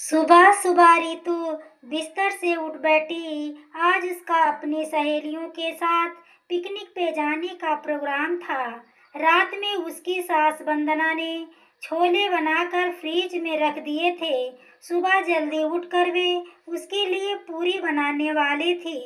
सुबह सुबह रितु बिस्तर से उठ बैठी। आज उसका अपनी सहेलियों के साथ पिकनिक पे जाने का प्रोग्राम था। रात में उसकी सास वंदना ने छोले बनाकर फ्रिज में रख दिए थे। सुबह जल्दी उठकर वे उसके लिए पूरी बनाने वाली थी।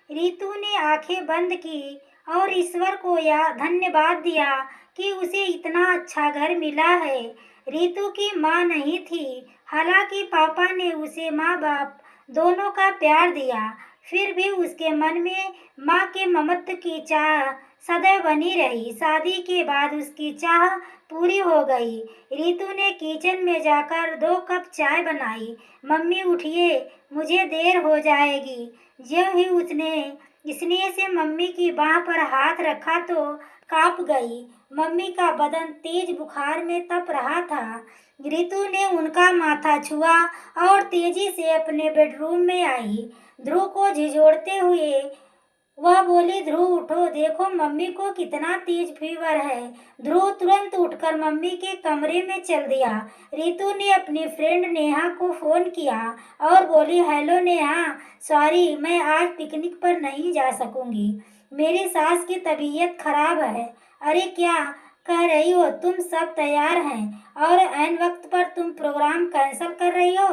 रितु ने आंखें बंद की और ईश्वर को धन्यवाद दिया कि उसे इतना अच्छा घर मिला है। रितु की माँ नहीं थी, हालांकि पापा ने उसे माँ बाप दोनों का प्यार दिया। फिर भी उसके मन में माँ के ममत्व की चाह सदैव बनी रही। शादी के बाद उसकी चाह पूरी हो गई। रितु ने किचन में जाकर 2 कप चाय बनाई। मम्मी उठिए, मुझे देर हो जाएगी। ज्यों ही उसने स्नेह से मम्मी की बाह पर हाथ रखा तो कांप गई। मम्मी का बदन तेज बुखार में तप रहा था। रितु ने उनका माथा छुआ और तेजी से अपने बेडरूम में आई। ध्रुव को झिझोड़ते हुए वह बोली, ध्रुव उठो, देखो मम्मी को कितना तेज फीवर है। ध्रुव तुरंत उठकर मम्मी के कमरे में चल दिया। रितु ने अपनी फ्रेंड नेहा को फोन किया और बोली, हेलो नेहा, सॉरी मैं आज पिकनिक पर नहीं जा सकूंगी। मेरी सास की तबीयत खराब है। अरे क्या कह रही हो, तुम सब तैयार हैं और ऐन वक्त पर तुम प्रोग्राम कैंसिल कर रही हो।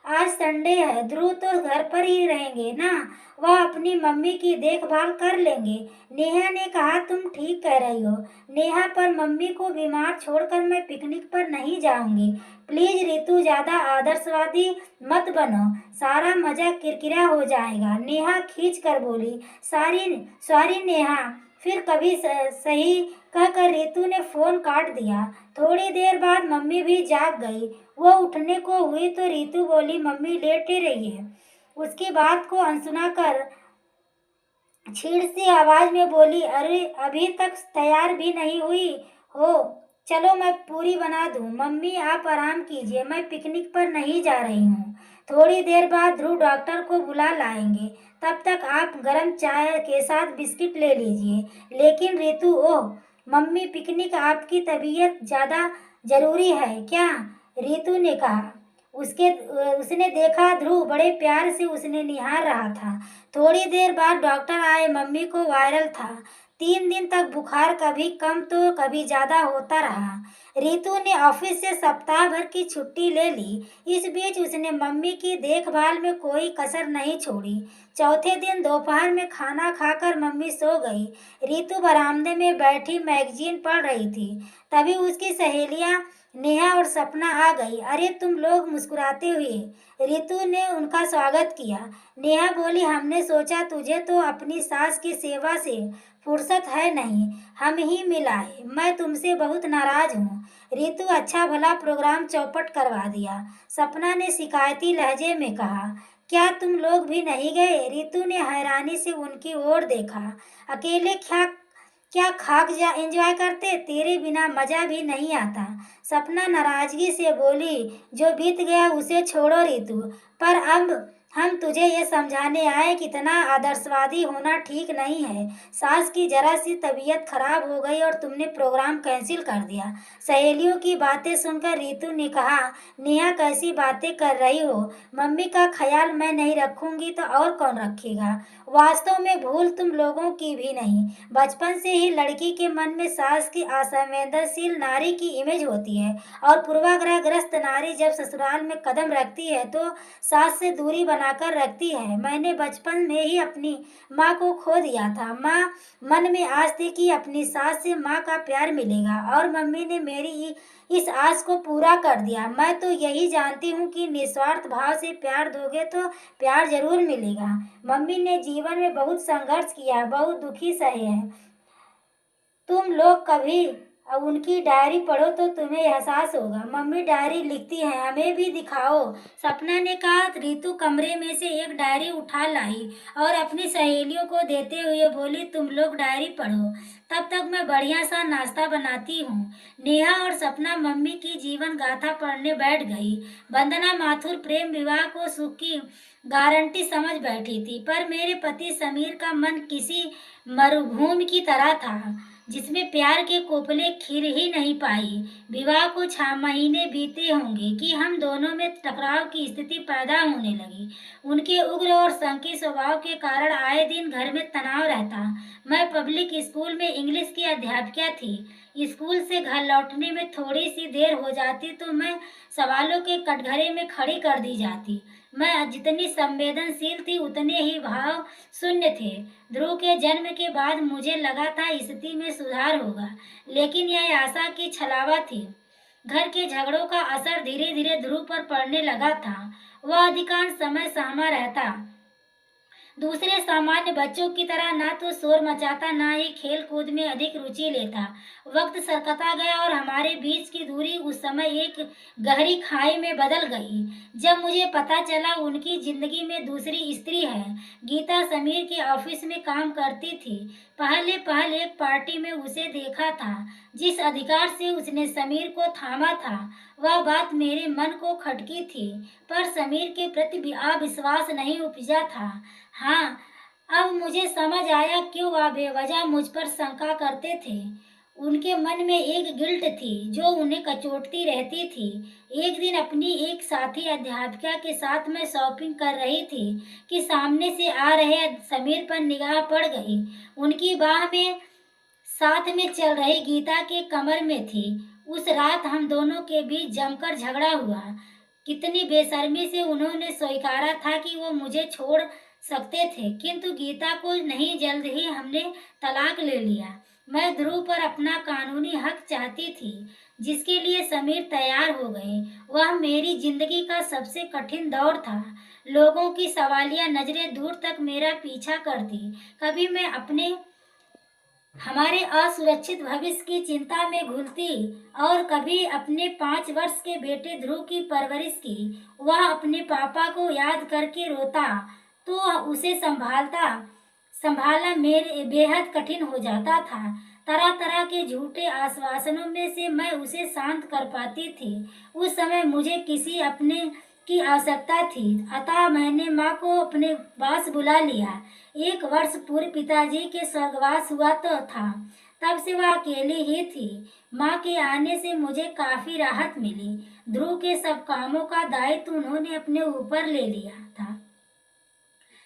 आज संडे है, ध्रुव तो घर पर ही रहेंगे ना, वह अपनी मम्मी की देखभाल कर लेंगे। नेहा ने कहा, तुम ठीक कह रही हो नेहा, पर मम्मी को बीमार छोड़कर मैं पिकनिक पर नहीं जाऊंगी। प्लीज रितु, ज्यादा आदर्शवादी मत बनो, सारा मजा किरकिरा हो जाएगा। नेहा खींच कर बोली, सॉरी सॉरी नेहा, फिर कभी सही कहकर रितु ने फोन काट दिया। थोड़ी देर बाद मम्मी भी जाग गई। वो उठने को हुई तो रितु बोली, मम्मी लेटे रही है। उसकी बात को अनसुना कर छीड़ सी आवाज में बोली, अरे अभी तक तैयार भी नहीं हुई हो, चलो मैं पूरी बना दूं। मम्मी आप आराम कीजिए, मैं पिकनिक पर नहीं जा रही हूँ। थोड़ी देर बाद ध्रुव डॉक्टर को बुला लाएंगे, तब तक आप गर्म चाय के साथ बिस्किट ले लीजिए। लेकिन रितु, ओह मम्मी, पिकनिक आपकी तबीयत ज़्यादा जरूरी है क्या? रितु ने कहा। उसने देखा ध्रुव बड़े प्यार से उसने निहार रहा था। थोड़ी देर बाद डॉक्टर आए। मम्मी को वायरल था। 3 दिन तक बुखार कभी कम तो कभी ज्यादा होता रहा। रितु ने ऑफिस से सप्ताह भर की छुट्टी ले ली। इस बीच उसने मम्मी की देखभाल में कोई कसर नहीं छोड़ी। चौथे दिन दोपहर में खाना खाकर मम्मी सो गई। रितु बरामदे में बैठी मैगजीन पढ़ रही थी। तभी उसकी सहेलियां नेहा और सपना आ गई। अरे तुम लोग, मुस्कुराते हुए रितु ने उनका स्वागत किया। नेहा बोली, हमने सोचा तुझे तो अपनी सास की सेवा से फुर्सत है नहीं, हम ही मिलाए। मैं तुमसे बहुत नाराज हूँ। रितु, अच्छा भला प्रोग्राम चौपट करवा दिया, सपना ने शिकायती लहजे में कहा। क्या तुम लोग भी नहीं गए? रितु ने हैरानी से उनकी ओर देखा। अकेले क्या क्या खाक जा एंजॉय करते, तेरे बिना मजा भी नहीं आता। सपना नाराजगी से बोली, जो बीत गया उसे छोड़ो रितु, पर अब हम तुझे ये समझाने आए कि इतना आदर्शवादी होना ठीक नहीं है। सास की जरा सी तबीयत खराब हो गई और तुमने प्रोग्राम कैंसिल कर दिया। सहेलियों की बातें सुनकर रितु ने कहा, नेहा कैसी बातें कर रही हो, मम्मी का ख्याल मैं नहीं रखूंगी तो और कौन रखेगा। वास्तव में भूल तुम लोगों की भी नहीं, बचपन से ही लड़की के मन में सास की असंवेदनशील नारी की इमेज होती है और पूर्वाग्रहग्रस्त नारी जब ससुराल में कदम रखती है तो सास से दूरी बनाकर रखती है। मैंने बचपन में ही अपनी माँ को खो दिया था। माँ मन में आस थी कि अपनी सास से माँ का प्यार मिलेगा और मम्मी ने मेरी इस आस को पूरा कर दिया। मैं तो यही जानती हूँ कि निस्वार्थ भाव से प्यार दोगे तो प्यार जरूर मिलेगा। मम्मी ने जीवन में बहुत संघर्ष किया, बहुत दुखी सहे हैं। तुम लोग कभी उनकी डायरी पढ़ो तो तुम्हें एहसास होगा। मम्मी डायरी लिखती हैं, हमें भी दिखाओ, सपना ने कहा। रितु कमरे में से एक डायरी उठा लाई और अपनी सहेलियों को देते हुए बोली, तुम लोग डायरी पढ़ो, तब तक मैं बढ़िया सा नाश्ता बनाती हूँ। नेहा और सपना मम्मी की जीवन गाथा पढ़ने बैठ गई। वंदना माथुर प्रेम विवाह को सुख की गारंटी समझ बैठी थी, पर मेरे पति समीर का मन किसी मरुभूमि की तरह था। जिसमें प्यार के कोपले खिल ही नहीं पाई। विवाह को 6 महीने बीते होंगे कि हम दोनों में टकराव की स्थिति पैदा होने लगी। उनके उग्र और संकी स्वभाव के कारण आए दिन घर में तनाव रहता। मैं पब्लिक स्कूल में इंग्लिश की अध्यापिका थी। स्कूल से घर लौटने में थोड़ी सी देर हो जाती तो मैं सवालों के कटघरे में खड़ी कर दी जाती। मैं जितनी संवेदनशील थी उतने ही भाव शून्य थे। ध्रुव के जन्म के बाद मुझे लगा था स्थिति में सुधार होगा, लेकिन यह आशा की छलावा थी। घर के झगड़ों का असर धीरे धीरे ध्रुव पर पड़ने लगा था। वह अधिकांश समय सहमा रहता, दूसरे सामान्य बच्चों की तरह ना तो शोर मचाता, ना ही खेल कूद में अधिक रुचि लेता। वक्त सरकता गया और हमारे बीच की दूरी उस समय एक गहरी खाई में बदल गई जब मुझे पता चला उनकी जिंदगी में दूसरी स्त्री है। गीता समीर के ऑफिस में काम करती थी। पहले पहल एक पार्टी में उसे देखा था। जिस अधिकार से उसने समीर को थामा था, वह बात मेरे मन को खटकी थी, पर समीर के प्रति भी अविश्वास नहीं उपजा था। हाँ, अब मुझे समझ आया क्यों वह बेवजह मुझ पर शंका करते थे। उनके मन में एक गिल्ट थी जो उन्हें कचोटती रहती थी। एक दिन अपनी एक साथी अध्यापिका के साथ मैं शॉपिंग कर रही थी कि सामने से आ रहे समीर पर निगाह पड़ गई। उनकी बाह में साथ में चल रही गीता के कमर में थी। उस रात हम दोनों के बीच जमकर झगड़ा हुआ। कितनी बेशर्मी से उन्होंने स्वीकारा था कि वो मुझे छोड़ सकते थे, किंतु गीता को नहीं। जल्द ही हमने तलाक ले लिया। मैं ध्रुव पर अपना कानूनी हक चाहती थी, जिसके लिए समीर तैयार हो गए। वह मेरी जिंदगी का सबसे कठिन दौर था। लोगों की सवालिया नजरें दूर तक मेरा पीछा करती। कभी मैं अपने हमारे असुरक्षित भविष्य की चिंता में घुलती और कभी अपने 5 वर्ष के बेटे ध्रुव की परवरिश की। वह अपने पापा को याद करके रोता तो उसे संभालना मेरे बेहद कठिन हो जाता था। तरह तरह के झूठे आश्वासनों में से मैं उसे शांत कर पाती थी। उस समय मुझे किसी अपने की आवश्यकता थी, अतः मैंने माँ को अपने पास बुला लिया। 1 वर्ष पूर्व पिताजी के स्वर्गवास हुआ तो था। तब से वह अकेली ही थी। माँ के आने से मुझे काफी राहत मिली। ध्रुव के सब कामों का दायित्व उन्होंने अपने ऊपर ले लिया था।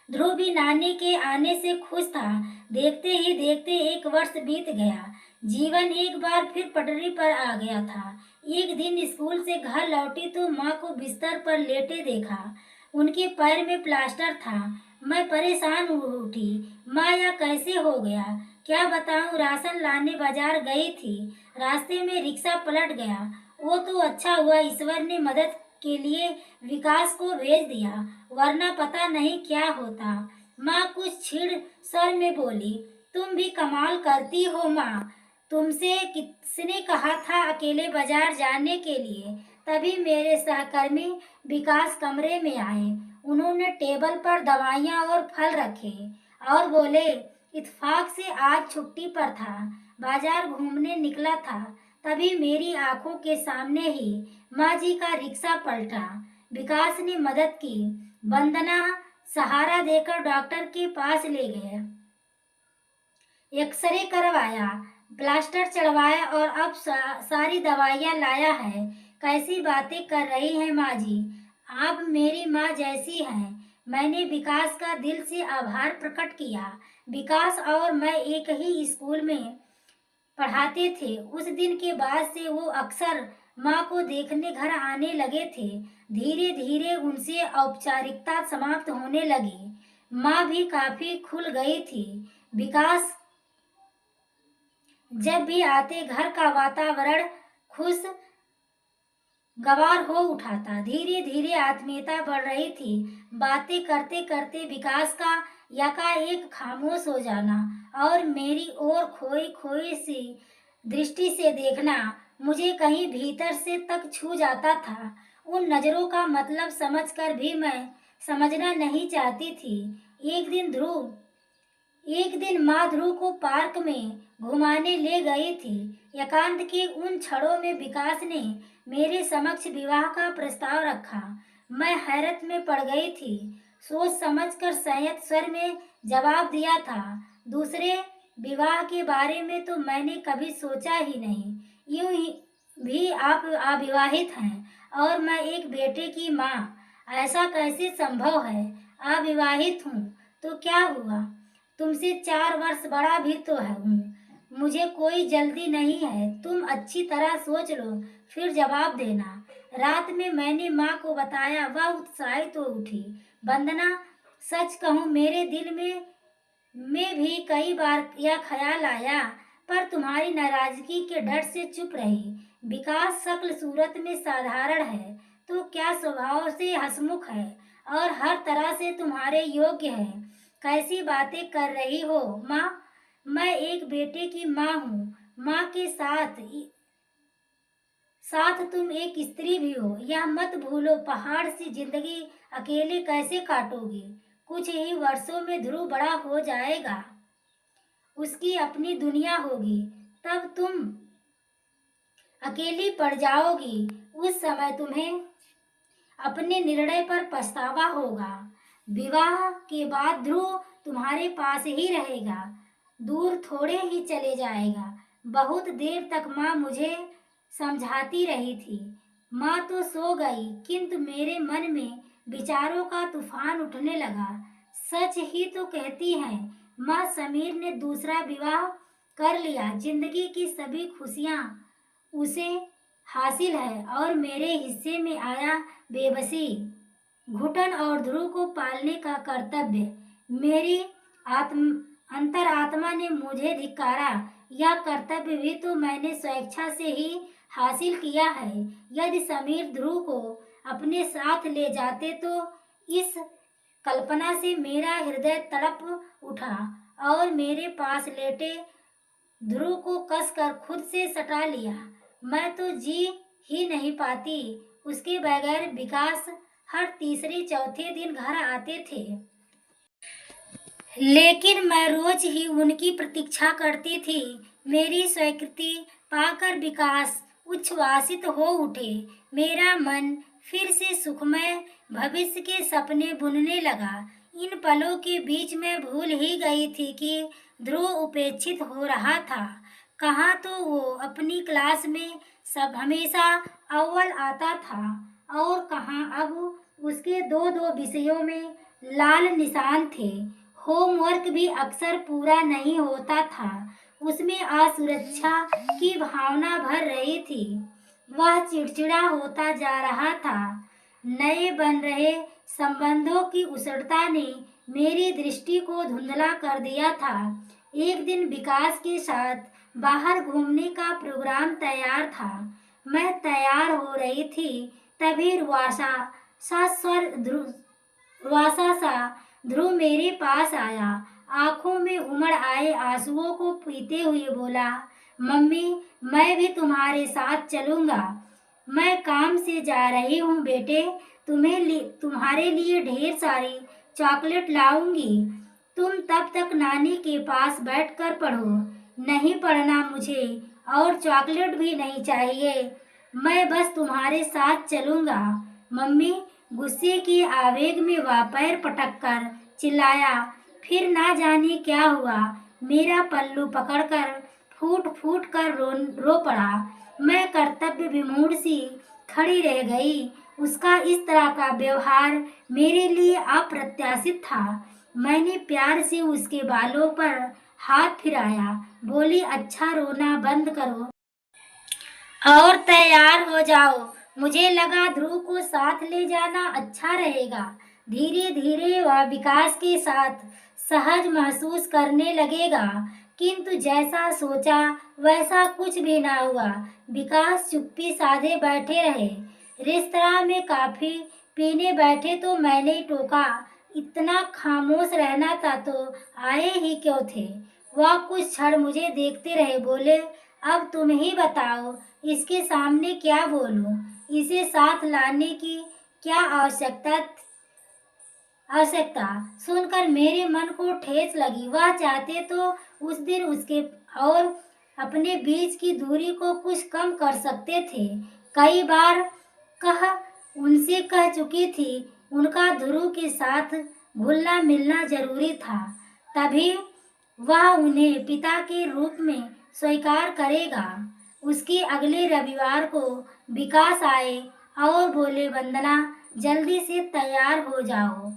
ध्रुव भी नानी के आने से खुश था। देखते ही देखते 1 वर्ष बीत गया। जीवन एक बार फिर पटरी पर आ गया था। एक दिन स्कूल से घर लौटी तो माँ को बिस्तर पर लेटे देखा। उनके पैर में प्लास्टर था। मैं परेशान हो उठी। माँ, यह कैसे हो गया? क्या बताऊं, राशन लाने बाजार गई थी, रास्ते में रिक्शा पलट गया। वो तो अच्छा हुआ ईश्वर ने मदद के लिए विकास को भेज दिया, वरना पता नहीं क्या होता। माँ कुछ छिड़ स्वर में बोली, तुम भी कमाल करती हो माँ। तुमसे किसने कहा था अकेले बाजार जाने के लिए? तभी मेरे सहकर्मी विकास कमरे में आए। उन्होंने टेबल पर दवाइयाँ और फल रखे और बोले, इत्तेफाक से आज छुट्टी पर था, बाजार घूमने निकला था। तभी मेरी आंखों के सामने ही माँ जी का रिक्शा पलटा। विकास ने मदद की। वंदना सहारा देकर डॉक्टर के पास ले गए। एक्सरे करवाया, प्लास्टर चढ़वाया और अब सारी दवाइयाँ लाया है। कैसी बातें कर रही हैं माँ जी, आप मेरी माँ जैसी हैं। मैंने विकास का दिल से आभार प्रकट किया। विकास और मैं एक ही स्कूल में पढ़ाते थे। उस दिन के बाद से वो अक्सर माँ को देखने घर आने लगे थे। धीरे धीरे उनसे औपचारिकता समाप्त होने लगी। माँ भी काफी खुल गई थी। विकास जब भी आते घर का वातावरण खुश गवार हो उठा था। धीरे धीरे आत्मीयता बढ़ रही थी। बातें करते करते विकास का यकाएक खामोश हो जाना और मेरी ओर खोई खोई सी दृष्टि से देखना मुझे कहीं भीतर से तक छू जाता था। उन नजरों का मतलब समझकर भी मैं समझना नहीं चाहती थी। एक दिन माँ ध्रुव को पार्क में घुमाने ले गई थी। एकांत के उन क्षणों में विकास ने मेरे समक्ष विवाह का प्रस्ताव रखा। मैं हैरत में पड़ गई थी। सोच समझकर संयत स्वर में जवाब दिया था, दूसरे विवाह के बारे में तो मैंने कभी सोचा ही नहीं। यूं ही भी आप अविवाहित हैं और मैं एक बेटे की माँ। ऐसा कैसे संभव है? अविवाहित हूँ तो क्या हुआ? तुमसे 4 वर्ष बड़ा भी तो है हूँ। मुझे कोई जल्दी नहीं है। तुम अच्छी तरह सोच लो, फिर जवाब देना। रात में मैंने माँ को बताया। वह उत्साहित हो उठी। वंदना, सच कहूँ मेरे दिल में भी कई बार यह ख्याल आया, पर तुम्हारी नाराजगी के डर से चुप रही। विकास शक्ल सूरत में साधारण है, तो क्या स्वभाव से हंसमुख है और हर तरह से तुम्हारे योग्य है। कैसी बातें कर रही हो माँ? मैं एक बेटे की माँ हूँ। माँ के साथ साथ तुम एक स्त्री भी हो। यह मत भूलो। पहाड़ सी जिंदगी अकेले कैसे काटोगी? कुछ ही वर्षों में ध्रुव बड़ा हो जाएगा, उसकी अपनी दुनिया होगी। तब तुम अकेली पड़ जाओगी। उस समय तुम्हें अपने निर्णय पर पछतावा होगा। विवाह के बाद ध्रुव तुम्हारे पास ही रहेगा, दूर थोड़े ही चले जाएगा। बहुत देर तक माँ मुझे समझाती रही थी। माँ तो सो गई, किंतु मेरे मन में विचारों का तूफान उठने लगा। सच ही तो कहती हैं माँ, समीर ने दूसरा विवाह कर लिया। जिंदगी की सभी खुशियाँ उसे हासिल है और मेरे हिस्से में आया बेबसी, घुटन और ध्रुव को पालने का कर्तव्य। मेरी आत्म अंतरात्मा ने मुझे धिक्कारा। यह कर्तव्य भी तो मैंने स्वेच्छा से ही हासिल किया है। यदि समीर ध्रुव को अपने साथ ले जाते तो इस कल्पना से मेरा हृदय तड़प उठा और मेरे पास लेटे ध्रुव को कसकर खुद से सटा लिया। मैं तो जी ही नहीं पाती उसके बगैर। विकास हर तीसरे चौथे दिन घर आते थे, लेकिन मैं रोज ही उनकी प्रतीक्षा करती थी। मेरी स्वीकृति पाकर विकास उच्छ्वासित हो उठे। मेरा मन फिर से सुखमय भविष्य के सपने बुनने लगा। इन पलों के बीच मैं भूल ही गई थी कि ध्रुव उपेक्षित हो रहा था। कहाँ तो वो अपनी क्लास में सब हमेशा अव्वल आता था और कहाँ अब उसके दो दो विषयों में लाल निशान थे। होमवर्क भी अक्सर पूरा नहीं होता था। उसमें असुरक्षा की भावना भर रही थी। वह चिड़चिड़ा होता जा रहा था। नए बन रहे संबंधों की उष्णता ने मेरी दृष्टि को धुंधला कर दिया था। एक दिन विकास के साथ बाहर घूमने का प्रोग्राम तैयार था। मैं तैयार हो रही थी, तभी रुआसा सा ध्रुव मेरे पास आया। आंखों में उमड़ आए आंसुओं को पीते हुए बोला, मम्मी, मैं भी तुम्हारे साथ चलूंगा। मैं काम से जा रही हूँ बेटे। तुम्हारे लिए ढेर सारी चॉकलेट लाऊंगी। तुम तब तक नानी के पास बैठकर पढ़ो। नहीं पढ़ना मुझे, और चॉकलेट भी नहीं चाहिए। मैं बस तुम्हारे साथ चलूंगा। मम्मी गुस्से के आवेग में वह पैर पटक कर चिल्लाया। फिर ना जाने क्या हुआ, मेरा पल्लू पकड़कर फूट फूट कर रो पड़ा। मैं कर्तव्य विमूढ़ सी खड़ी रह गई। उसका इस तरह का व्यवहार मेरे लिए अप्रत्याशित था। मैंने प्यार से उसके बालों पर हाथ फिराया, बोली, अच्छा रोना बंद करो और तैयार हो जाओ। मुझे लगा ध्रुव को साथ ले जाना अच्छा रहेगा। धीरे धीरे वह विकास के साथ सहज महसूस करने लगेगा, किंतु जैसा सोचा वैसा कुछ भी ना हुआ। विकास चुप्पी साधे बैठे रहे। रेस्तरां में कॉफी पीने बैठे तो मैंने टोका, इतना खामोश रहना था तो आए ही क्यों थे? वह कुछ क्षण मुझे देखते रहे, बोले, अब तुम ही बताओ, इसके सामने क्या बोलूं? इसे साथ लाने की क्या आवश्यकता? सुनकर मेरे मन को ठेस लगी। वह चाहते तो उस दिन उसके और अपने बीच की दूरी को कुछ कम कर सकते थे। कई बार उनसे कह चुकी थी, उनका ध्रुव के साथ घुलना मिलना जरूरी था। तभी वह उन्हें पिता के रूप में स्वीकार करेगा। उसके अगले रविवार को विकास आए और बोले, वंदना जल्दी से तैयार हो जाओ,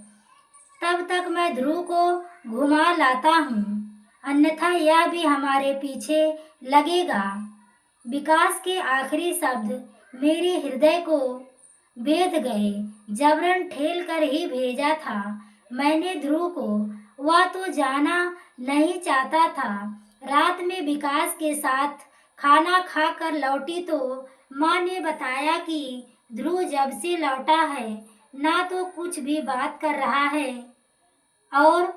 तब तक मैं ध्रुव को घुमा लाता हूँ, अन्यथा यह भी हमारे पीछे लगेगा। विकास के आखिरी शब्द मेरे हृदय को बेध गए। जबरन ठेल कर ही भेजा था मैंने ध्रुव को, वह तो जाना नहीं चाहता था। रात में विकास के साथ खाना खाकर लौटी तो माँ ने बताया कि ध्रुव जब से लौटा है ना तो कुछ भी बात कर रहा है और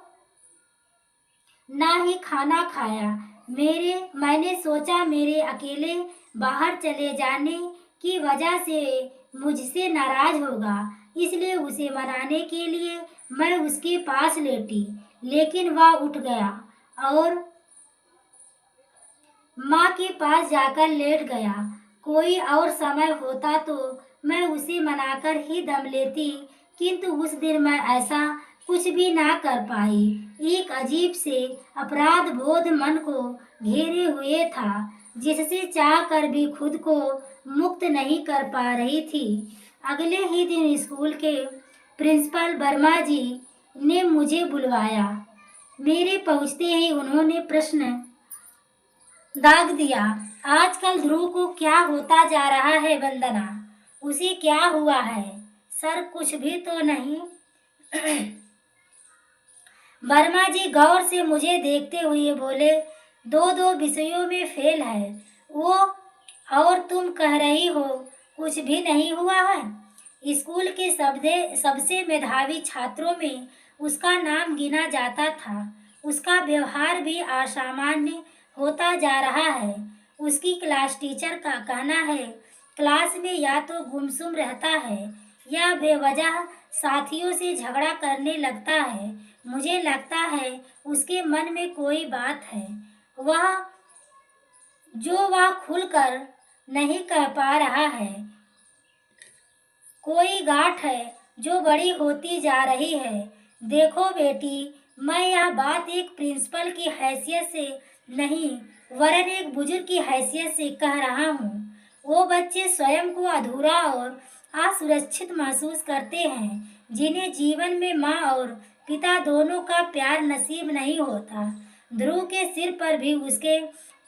ना ही खाना खाया। मैंने सोचा मेरे अकेले बाहर चले जाने की वजह से मुझसे नाराज होगा, इसलिए उसे मनाने के लिए मैं उसके पास लेटी, लेकिन वह उठ गया और माँ के पास जाकर लेट गया। कोई और समय होता तो मैं उसे मनाकर ही दम लेती, किंतु उस दिन मैं ऐसा कुछ भी ना कर पाई। एक अजीब से अपराध बोध मन को घेरे हुए था, जिससे चाह कर भी खुद को मुक्त नहीं कर पा रही थी। अगले ही दिन स्कूल के प्रिंसिपल वर्मा जी ने मुझे बुलवाया। मेरे पहुंचते ही उन्होंने प्रश्न दाग दिया, आजकल ध्रुव को क्या होता जा रहा है वंदना? उसे क्या हुआ है? सर कुछ भी तो नहीं। वर्मा जी गौर से मुझे देखते हुए बोले, दो दो विषयों में फेल है वो, और तुम कह रही हो कुछ भी नहीं हुआ है। स्कूल के सबसे मेधावी छात्रों में उसका नाम गिना जाता था। उसका व्यवहार भी असामान्य होता जा रहा है। उसकी क्लास टीचर का कहना है, क्लास में या तो गुमसुम रहता है या बेवजह साथियों से झगड़ा करने लगता है। मुझे लगता है उसके मन में कोई बात है, वह खुलकर नहीं कह पा रहा है। कोई गांठ है जो बड़ी होती जा रही है। देखो बेटी, मैं यह बात एक प्रिंसिपल की हैसियत से नहीं वरन एक बुजुर्ग की हैसियत से कह रहा हूँ। वो बच्चे स्वयं को अधूरा और असुरक्षित महसूस करते हैं, जिन्हें जीवन में माँ और पिता दोनों का प्यार नसीब नहीं होता। ध्रुव के सिर पर भी उसके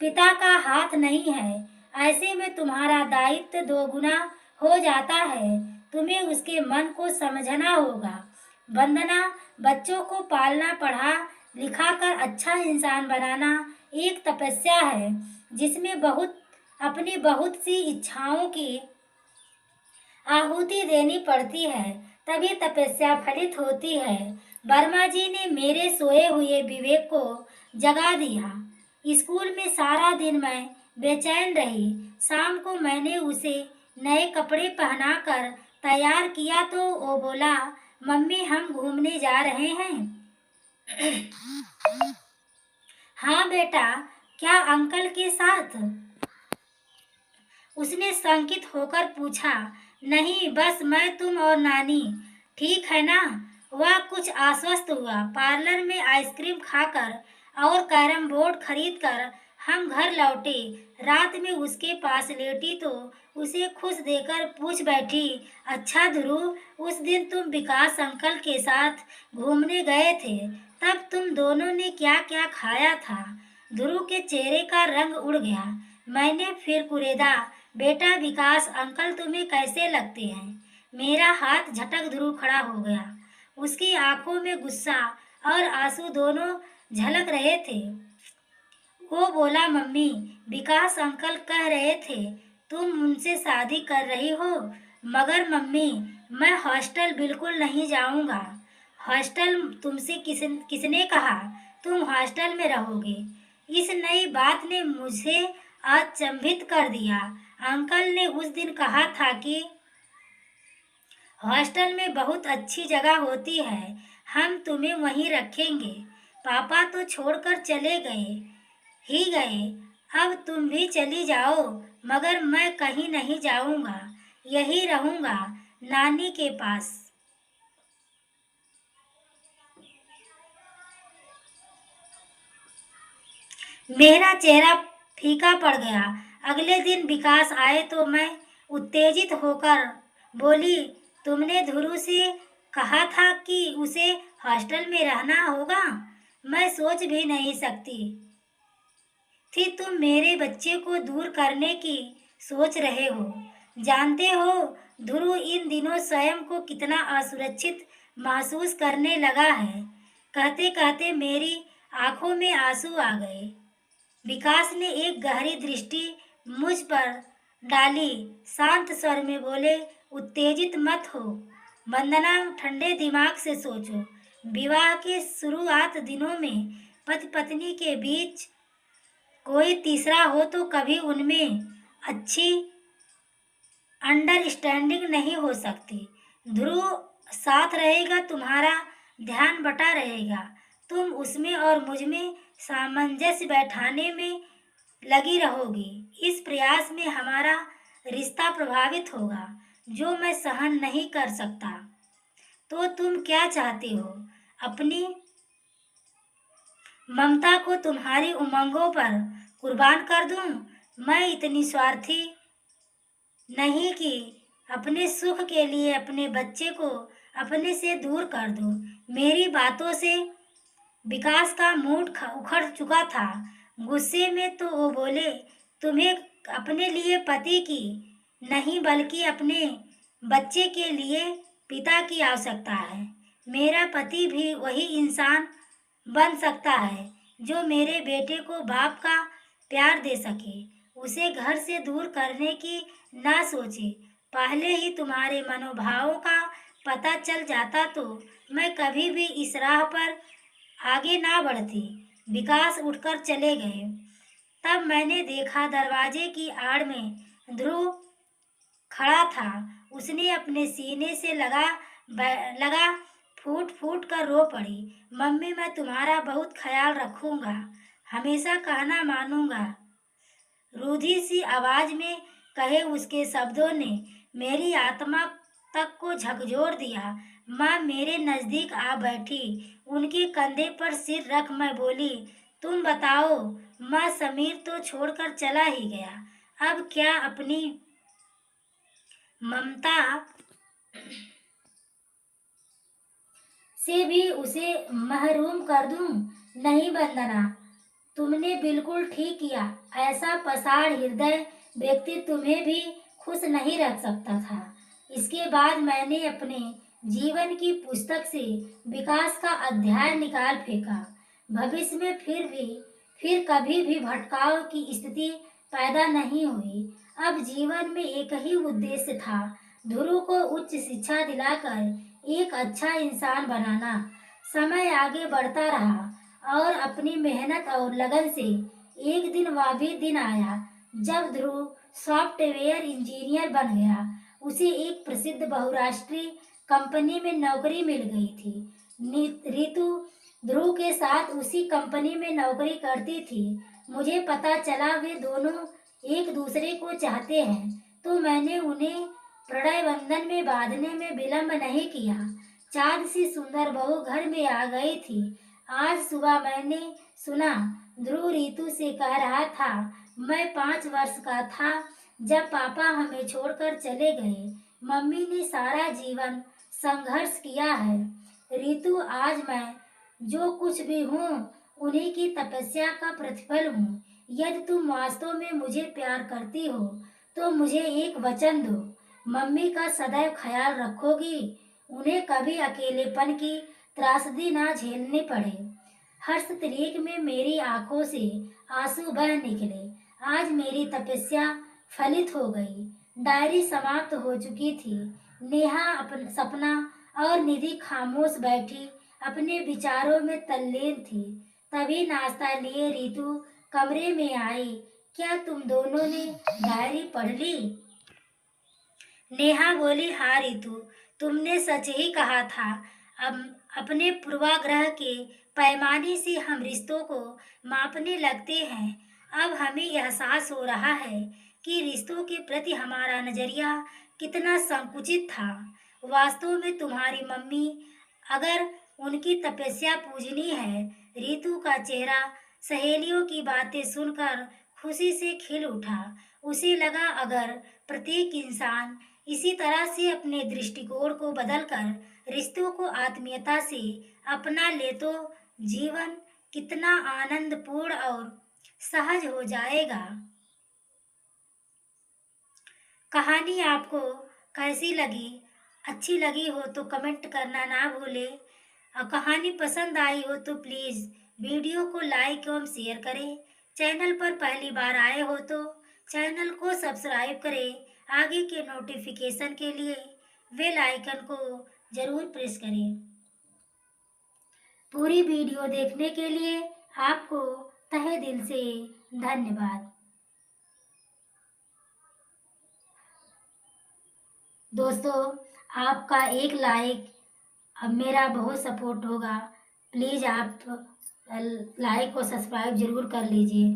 पिता का हाथ नहीं है। ऐसे में तुम्हारा दायित्व दोगुना हो जाता है। तुम्हें उसके मन को समझना होगा। वंदना, बच्चों को पालना, पढ़ा लिखा कर अच्छा इंसान बनाना एक तपस्या है, जिसमें अपनी बहुत सी इच्छाओं की आहुति देनी पड़ती है, तभी तपस्या फलित होती है। वर्मा जी ने मेरे सोए हुए विवेक को जगा दिया। स्कूल में सारा दिन मैं बेचैन रही। शाम को मैंने उसे नए कपड़े पहनाकर तैयार किया तो वो बोला, मम्मी हम घूमने जा रहे हैं। हाँ बेटा, क्या अंकल के साथ? उसने शंकित होकर पूछा। नहीं, बस मैं, तुम और नानी। ठीक है ना? वह कुछ आश्वस्त हुआ। पार्लर में आइसक्रीम खाकर और कैरम बोर्ड खरीदकर हम घर लौटे। रात में उसके पास लेटी तो उसे खुश देकर पूछ बैठी, अच्छा ध्रुव, उस दिन तुम विकास अंकल के साथ घूमने गए थे, तब तुम दोनों ने क्या क्या खाया था? ध्रुव के चेहरे का रंग उड़ गया। मैंने फिर कुरेदा, बेटा विकास अंकल तुम्हें कैसे लगते हैं? मेरा हाथ झटक ध्रुव खड़ा हो गया। उसकी आंखों में गुस्सा और आंसू दोनों झलक रहे थे। वो बोला, मम्मी, विकास अंकल कह रहे थे तुम उनसे शादी कर रही हो, मगर मम्मी, मैं हॉस्टल बिल्कुल नहीं जाऊंगा। हॉस्टल तुमसे किसने कहा तुम हॉस्टल में रहोगे? इस नई बात ने मुझे अचंभित कर दिया। अंकल ने उस दिन कहा था कि हॉस्टल में बहुत अच्छी जगह होती है, हम तुम्हें वहीं रखेंगे। पापा तो छोड़कर चले गए। अब तुम भी चली जाओ, मगर मैं कहीं नहीं जाऊंगा, यही रहूंगा नानी के पास। मेरा चेहरा फीका पड़ गया। अगले दिन विकास आए तो मैं उत्तेजित होकर बोली, तुमने ध्रुव से कहा था कि उसे हॉस्टल में रहना होगा? मैं सोच भी नहीं सकती थी तुम मेरे बच्चे को दूर करने की सोच रहे हो। जानते हो ध्रुव इन दिनों स्वयं को कितना असुरक्षित महसूस करने लगा है। कहते कहते मेरी आंखों में आंसू आ गए। विकास ने एक गहरी दृष्टि मुझ पर डाली, शांत स्वर में बोले, उत्तेजित मत हो वंदना, ठंडे दिमाग से सोचो। विवाह के शुरुआत दिनों में पति पत्नी के बीच कोई तीसरा हो तो कभी उनमें अच्छी अंडरस्टैंडिंग नहीं हो सकती। ध्रुव साथ रहेगा, तुम्हारा ध्यान बटा रहेगा, तुम उसमें और मुझ में सामंजस्य बैठाने में लगी रहोगी। इस प्रयास में हमारा रिश्ता प्रभावित होगा, जो मैं सहन नहीं कर सकता। तो तुम क्या चाहती हो? अपनी ममता को तुम्हारी उमंगों पर कुर्बान कर दूं? मैं इतनी स्वार्थी नहीं कि अपने सुख के लिए अपने बच्चे को अपने से दूर कर दूं। मेरी बातों से विकास का मूड उखड़ चुका था। गुस्से में तो वो बोले, तुम्हें अपने लिए पति की नहीं बल्कि अपने बच्चे के लिए पिता की आवश्यकता है। मेरा पति भी वही इंसान बन सकता है जो मेरे बेटे को बाप का प्यार दे सके। उसे घर से दूर करने की ना सोचे। पहले ही तुम्हारे मनोभावों का पता चल जाता तो मैं कभी भी इस राह पर आगे ना बढ़ती। विकास उठकर चले गए। तब मैंने देखा दरवाजे की आड़ में ध्रुव खड़ा था। उसने अपने सीने से लगा फूट फूट कर रो पड़ी, मम्मी मैं तुम्हारा बहुत ख्याल रखूंगा, हमेशा कहना मानूंगा। रूधी सी आवाज में कहे उसके शब्दों ने मेरी आत्मा तक को झकझोर दिया। माँ मेरे नजदीक आ बैठी, उनके कंधे पर सिर रख मैं बोली, तुम बताओ माँ, समीर तो छोड़कर चला ही गया, अब क्या अपनी ममता से भी उसे महरूम कर दूं? नहीं वंदना, तुमने बिल्कुल ठीक किया। ऐसा पसाड़ हृदय व्यक्ति तुम्हें भी खुश नहीं रख सकता था। इसके बाद मैंने अपने जीवन की पुस्तक से विकास का अध्याय निकाल फेंका। भविष्य में फिर कभी भी भटकाव की स्थिति पैदा नहीं हुई। अब जीवन में एक ही उद्देश्य था, ध्रुव को उच्च शिक्षा दिलाकर एक अच्छा इंसान बनाना। समय आगे बढ़ता रहा और अपनी मेहनत और लगन से एक दिन वह भी दिन आया जब ध्रुव सॉफ्टवेयर इंजीनियर बन गया। उसे एक प्रसिद्ध बहुराष्ट्रीय कंपनी में नौकरी मिल गई थी। रितु ध्रुव के साथ उसी कंपनी में नौकरी करती थी। मुझे पता चला वे दोनों एक दूसरे को चाहते हैं तो मैंने उन्हें प्रणय बंधन में बांधने में विलंब नहीं किया। चाँद सी सुंदर बहू घर में आ गई थी। आज सुबह मैंने सुना ध्रुव रितु से कह रहा था, मैं 5 वर्ष का था जब पापा हमें छोड़कर चले गए। मम्मी ने सारा जीवन संघर्ष किया है। रितु, आज मैं जो कुछ भी हूँ उन्हीं की तपस्या का प्रतिफल हूँ। यदि तुम वास्तव में मुझे प्यार करती हो तो मुझे एक वचन दो, मम्मी का सदैव ख्याल रखोगी, उन्हें कभी अकेलेपन की त्रासदी ना झेलनी पड़े। हर्ष तरीक में मेरी आंखों से आंसू बह निकले। आज मेरी तपस्या फलित हो गई। डायरी समाप्त हो चुकी थी। नेहा अपन सपना और निधि खामोश बैठी अपने विचारों में तल्लीन थी। तभी नाश्ता लिए रितु कमरे में आई। क्या तुम दोनों ने डायरी पढ़ ली? नेहा बोली, हाँ रितु, तुमने सच ही कहा था। अब अपने पूर्वाग्रह के पैमाने से हम रिश्तों को मापने लगते हैं। अब हमें एहसास हो रहा है कि रिश्तों के प्रति हमारा नजरिया कितना संकुचित था। वास्तव में तुम्हारी मम्मी, अगर उनकी तपस्या पूजनीय है। रितु का चेहरा सहेलियों की बातें सुनकर खुशी से खिल उठा। उसे लगा अगर प्रत्येक इंसान इसी तरह से अपने दृष्टिकोण को बदलकर रिश्तों को आत्मीयता से अपना ले तो जीवन कितना आनंदपूर्ण और सहज हो जाएगा। कहानी आपको कैसी लगी? अच्छी लगी हो तो कमेंट करना ना भूलें। कहानी पसंद आई हो तो प्लीज़ वीडियो को लाइक एवं शेयर करें। चैनल पर पहली बार आए हो तो चैनल को सब्सक्राइब करें। आगे के नोटिफिकेशन के लिए बेल आइकन को ज़रूर प्रेस करें। पूरी वीडियो देखने के लिए आपको तहे दिल से धन्यवाद। दोस्तों, आपका एक लाइक अब मेरा बहुत सपोर्ट होगा। प्लीज़ आप लाइक और सब्सक्राइब ज़रूर कर लीजिए।